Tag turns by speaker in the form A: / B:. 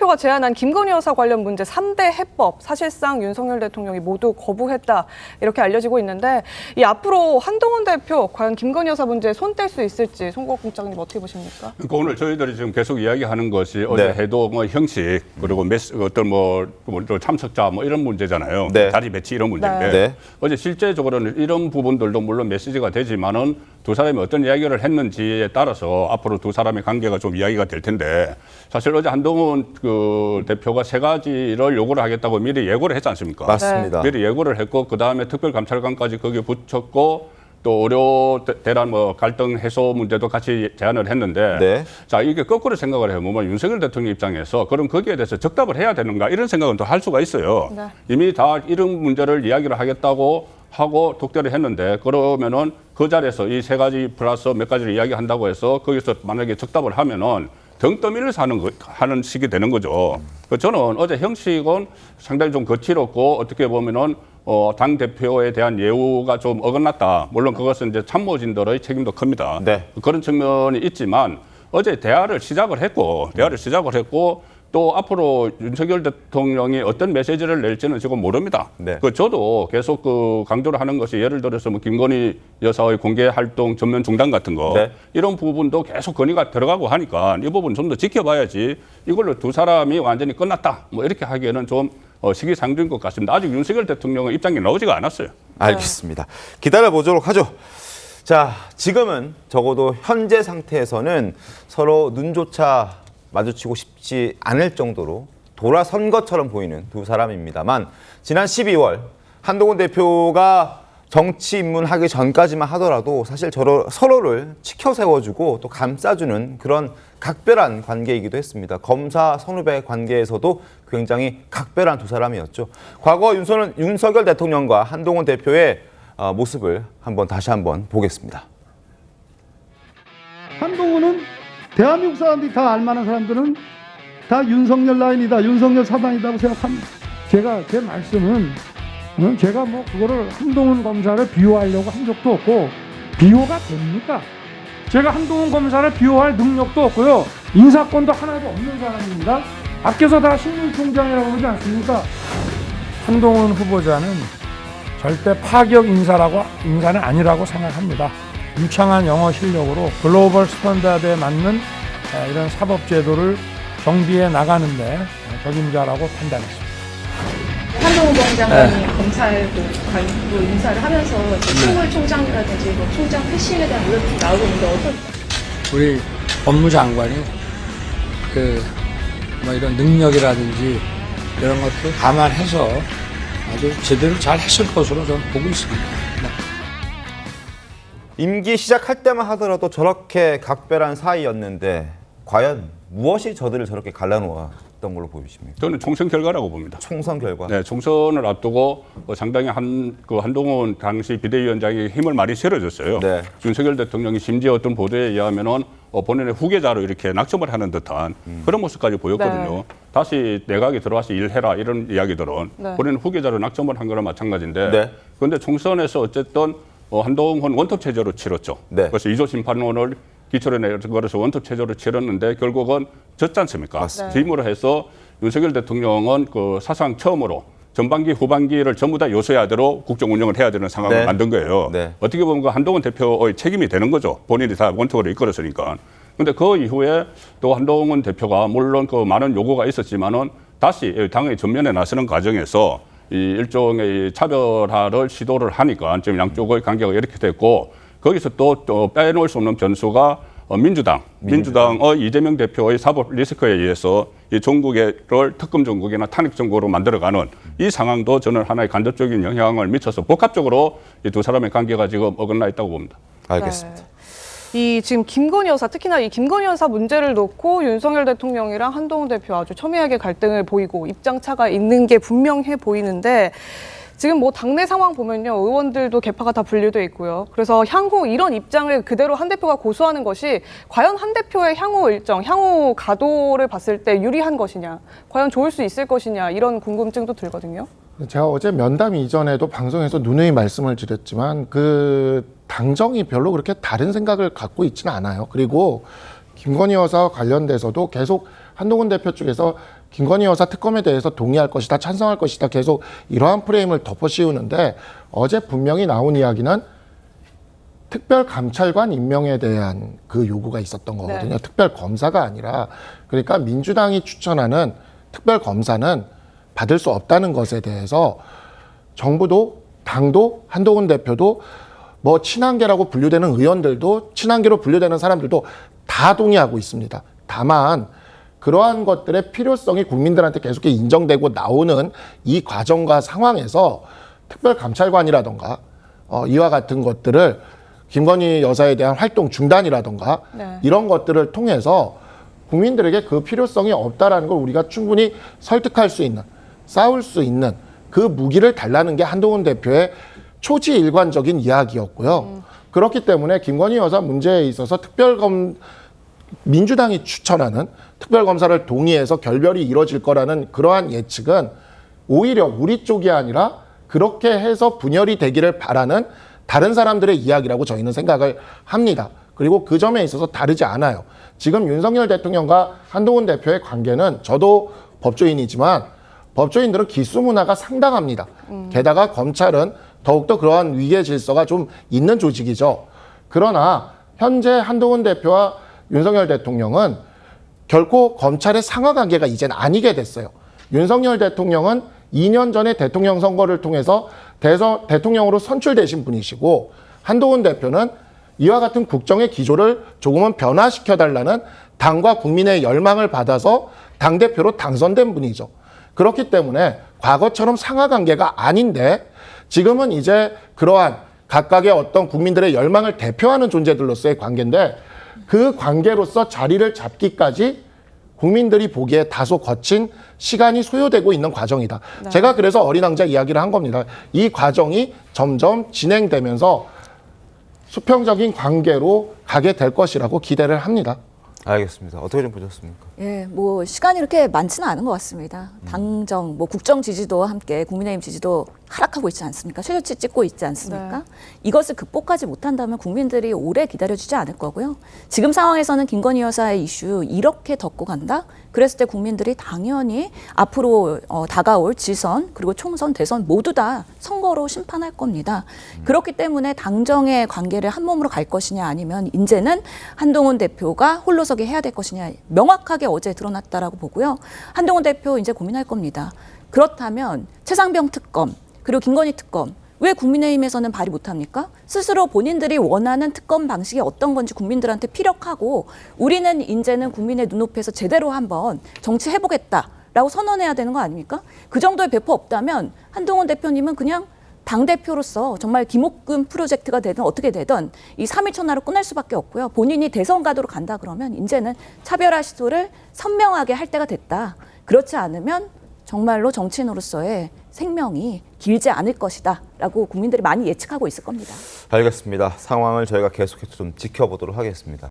A: 대표가 제안한 김건희 여사 관련 문제 3대 해법, 사실상 윤석열 대통령이 모두 거부했다 이렇게 알려지고 있는데 이 앞으로 한동훈 대표 과연 김건희 여사 문제에 손 뗄 수 있을지 송국업 국장님 어떻게 보십니까?
B: 그러니까 오늘 저희들이 지금 계속 이야기하는 것이 어제 해도 뭐 형식 그리고 어떤 뭐 참석자 뭐 이런 문제잖아요. 자리 배치 이런 문제인데 어제 실제적으로는 이런 부분들도 물론 메시지가 되지만은 두 사람이 어떤 이야기를 했는지에 따라서 앞으로 두 사람의 관계가 좀 이야기가 될 텐데 사실 어제 한동훈 그 대표가 세 가지를 요구를 하겠다고 미리 예고를 했지 않습니까?
C: 맞습니다.
B: 미리 예고를 했고 그 다음에 특별감찰관까지 거기에 붙였고 또 의료 대란 뭐 갈등 해소 문제도 같이 제안을 했는데 자 이게 거꾸로 생각을 해요. 뭐 윤석열 대통령 입장에서 그럼 거기에 대해서 적답을 해야 되는가 이런 생각은 더 할 수가 있어요. 이미 다 이런 문제를 이야기를 하겠다고 하고 독대를 했는데 그러면은 그 자리에서 이 세 가지 플러스 몇 가지를 이야기한다고 해서 거기서 만약에 적답을 하면은 등 떠밀려서 하는 식이 되는 거죠. 저는 어제 형식은 상당히 좀 거칠었고 어떻게 보면은 당 대표에 대한 예우가 좀 어긋났다. 물론 그것은 이제 참모진들의 책임도 큽니다. 그런 측면이 있지만 어제 대화를 시작을 했고 또 앞으로 윤석열 대통령이 어떤 메시지를 낼지는 지금 모릅니다. 저도 계속 그 강조를 하는 것이 예를 들어서 뭐 김건희 여사의 공개 활동 전면 중단 같은 거 이런 부분도 계속 건의가 들어가고 하니까 이 부분 좀 더 지켜봐야지 이걸로 두 사람이 완전히 끝났다. 뭐 이렇게 하기에는 좀 시기상조인 것 같습니다. 아직 윤석열 대통령의 입장이 나오지가 않았어요.
C: 알겠습니다. 기다려보도록 하죠. 자, 지금은 적어도 현재 상태에서는 서로 눈조차 마주치고 싶지 않을 정도로 돌아선 것처럼 보이는 두 사람입니다만 지난 12월 한동훈 대표가 정치 입문하기 전까지만 하더라도 사실 서로를 치켜 세워주고 또 감싸주는 그런 각별한 관계이기도 했습니다. 검사 선후배 관계에서도 굉장히 각별한 두 사람이었죠. 과거 윤석열 대통령과 한동훈 대표의 모습을 다시 한번 보겠습니다.
D: 한동훈은 대한민국 사람들이 다 알만한 사람들은 다 윤석열 라인이다, 윤석열 사단이라고 생각합니다. 제 말씀은 제가 뭐 그거를 한동훈 검사를 비호하려고 한 적도 없고 비호가 됩니까? 제가 한동훈 검사를 비호할 능력도 없고요. 인사권도 하나도 없는 사람입니다. 밖에서 다 신문총장이라고 그러지 않습니까? 한동훈 후보자는 절대 파격 인사는 아니라고 생각합니다. 유창한 영어 실력으로 글로벌 스탠다드에 맞는 이런 사법제도를 정비해 나가는데 적임자라고 판단했습니다.
E: 한동훈 검사관이 검찰부 인사를 하면서 총무총장이라든지 뭐 총장 패싱에 대한 의혹이 나오고 있는데 어떤?
F: 우리 법무장관이 뭐 이런 능력이라든지 이런 것들 감안해서 아주 제대로 잘 했을 것으로 저는 보고 있습니다.
C: 임기 시작할 때만 하더라도 저렇게 각별한 사이였는데 과연 무엇이 저들을 저렇게 갈라놓았던 걸로 보이십니까?
B: 저는 총선 결과라고 봅니다.
C: 총선 결과?
B: 네, 총선을 앞두고 상당히 한동훈 당시 비대위원장이 힘을 많이 실어줬어요. 윤석열 대통령이 심지어 어떤 보도에 의하면은 본인의 후계자로 이렇게 낙점을 하는 듯한 그런 모습까지 보였거든요. 다시 내각에 들어와서 일해라 이런 이야기들은 본인의 후계자로 낙점을 한 거랑 마찬가지인데 그런데 총선에서 어쨌든 한동훈 원톱 체제로 치렀죠. 그래서 2조 심판원을 기초로 내걸어서 원톱 체제로 치렀는데 결국은 졌지 않습니까? 뒤무로 해서 윤석열 대통령은 그 사상 처음으로 전반기 후반기를 전부 다 요소야대로 국정 운영을 해야 되는 상황을 만든 거예요. 어떻게 보면 그 한동훈 대표의 책임이 되는 거죠. 본인이 다 원톱으로 이끌었으니까. 그런데 그 이후에 또 한동훈 대표가 물론 그 많은 요구가 있었지만은 다시 당의 전면에 나서는 과정에서 이 일종의 차별화를 시도를 하니까 지금 양쪽의 관계가 이렇게 됐고 거기서 또 빼놓을 수 없는 변수가 민주당의 이재명 대표의 사법 리스크에 의해서 이 전국을 특검 전국이나 탄핵 전국으로 만들어가는 이 상황도 저는 하나의 간접적인 영향을 미쳐서 복합적으로 이 두 사람의 관계가 지금 어긋나 있다고 봅니다.
C: 알겠습니다.
A: 이 지금 김건희 여사, 특히나 이 김건희 여사 문제를 놓고 윤석열 대통령이랑 한동훈 대표 아주 첨예하게 갈등을 보이고 입장차가 있는 게 분명해 보이는데 지금 뭐 당내 상황 보면요. 의원들도 개파가 다 분류돼 있고요. 그래서 향후 이런 입장을 그대로 한 대표가 고수하는 것이 과연 한 대표의 향후 일정, 향후 가도를 봤을 때 유리한 것이냐, 과연 좋을 수 있을 것이냐 이런 궁금증도 들거든요.
G: 제가 어제 면담 이전에도 방송에서 누누이 말씀을 드렸지만 그 당정이 별로 그렇게 다른 생각을 갖고 있지는 않아요. 그리고 김건희 여사와 관련돼서도 계속 한동훈 대표 쪽에서 김건희 여사 특검에 대해서 동의할 것이다, 찬성할 것이다 계속 이러한 프레임을 덮어씌우는데 어제 분명히 나온 이야기는 특별감찰관 임명에 대한 그 요구가 있었던 거거든요.
A: 네.
G: 특별검사가 아니라 그러니까 민주당이 추천하는 특별검사는 받을 수 없다는 것에 대해서 정부도 당도 한동훈 대표도 뭐 친한계라고 분류되는 의원들도 친한계로 분류되는 사람들도 다 동의하고 있습니다. 다만 그러한 것들의 필요성이 국민들한테 계속 인정되고 나오는 이 과정과 상황에서 특별감찰관이라던가 이와 같은 것들을 김건희 여사에 대한 활동 중단이라던가
A: 네.
G: 이런 것들을 통해서 국민들에게 그 필요성이 없다라는 걸 우리가 충분히 설득할 수 있는, 싸울 수 있는 그 무기를 달라는 게 한동훈 대표의 초지일관적인 이야기였고요. 그렇기 때문에 김건희 여사 문제에 있어서 민주당이 추천하는 특별검사를 동의해서 결별이 이루어질 거라는 그러한 예측은 오히려 우리 쪽이 아니라 그렇게 해서 분열이 되기를 바라는 다른 사람들의 이야기라고 저희는 생각을 합니다. 그리고 그 점에 있어서 다르지 않아요. 지금 윤석열 대통령과 한동훈 대표의 관계는 저도 법조인이지만 법조인들은 기수 문화가 상당합니다. 게다가 검찰은 더욱더 그러한 위계 질서가 좀 있는 조직이죠. 그러나 현재 한동훈 대표와 윤석열 대통령은 결코 검찰의 상하 관계가 이제는 아니게 됐어요. 윤석열 대통령은 2년 전에 대통령 선거를 통해서 대통령으로 선출되신 분이시고 한동훈 대표는 이와 같은 국정의 기조를 조금은 변화시켜달라는 당과 국민의 열망을 받아서 당대표로 당선된 분이죠. 그렇기 때문에 과거처럼 상하 관계가 아닌데 지금은 이제 그러한 각각의 어떤 국민들의 열망을 대표하는 존재들로서의 관계인데 그 관계로서 자리를 잡기까지 국민들이 보기에 다소 거친 시간이 소요되고 있는 과정이다.
A: 네.
G: 제가 그래서 어린 왕자 이야기를 한 겁니다. 이 과정이 점점 진행되면서 수평적인 관계로 가게 될 것이라고 기대를 합니다.
C: 알겠습니다. 어떻게 좀 보셨습니까?
H: 예, 뭐 시간이 이렇게 많지는 않은 것 같습니다. 당정, 뭐 국정 지지도와 함께 국민의힘 지지도 하락하고 있지 않습니까? 최저치 찍고 있지 않습니까?
A: 네.
H: 이것을 극복하지 못한다면 국민들이 오래 기다려주지 않을 거고요. 지금 상황에서는 김건희 여사의 이슈 이렇게 덮고 간다? 그랬을 때 국민들이 당연히 앞으로 다가올 지선 그리고 총선, 대선 모두 다 선거로 심판할 겁니다. 그렇기 때문에 당정의 관계를 한 몸으로 갈 것이냐 아니면 이제는 한동훈 대표가 홀로서기 해야 될 것이냐 명확하게 어제 드러났다라고 보고요. 한동훈 대표 이제 고민할 겁니다. 그렇다면 최상병 특검 그리고 김건희 특검 왜 국민의힘에서는 발의 못합니까? 스스로 본인들이 원하는 특검 방식이 어떤 건지 국민들한테 피력하고 우리는 이제는 국민의 눈높이에서 제대로 한번 정치해보겠다라고 선언해야 되는 거 아닙니까? 그 정도의 배포 없다면 한동훈 대표님은 그냥 당대표로서 정말 김옥금 프로젝트가 되든 어떻게 되든 이 3일 천하로 끝날 수밖에 없고요. 본인이 대선 가도로 간다 그러면 이제는 차별화 시도를 선명하게 할 때가 됐다. 그렇지 않으면 정말로 정치인으로서의 생명이 길지 않을 것이다 라고 국민들이 많이 예측하고 있을 겁니다.
C: 알겠습니다. 상황을 저희가 계속해서 좀 지켜보도록 하겠습니다.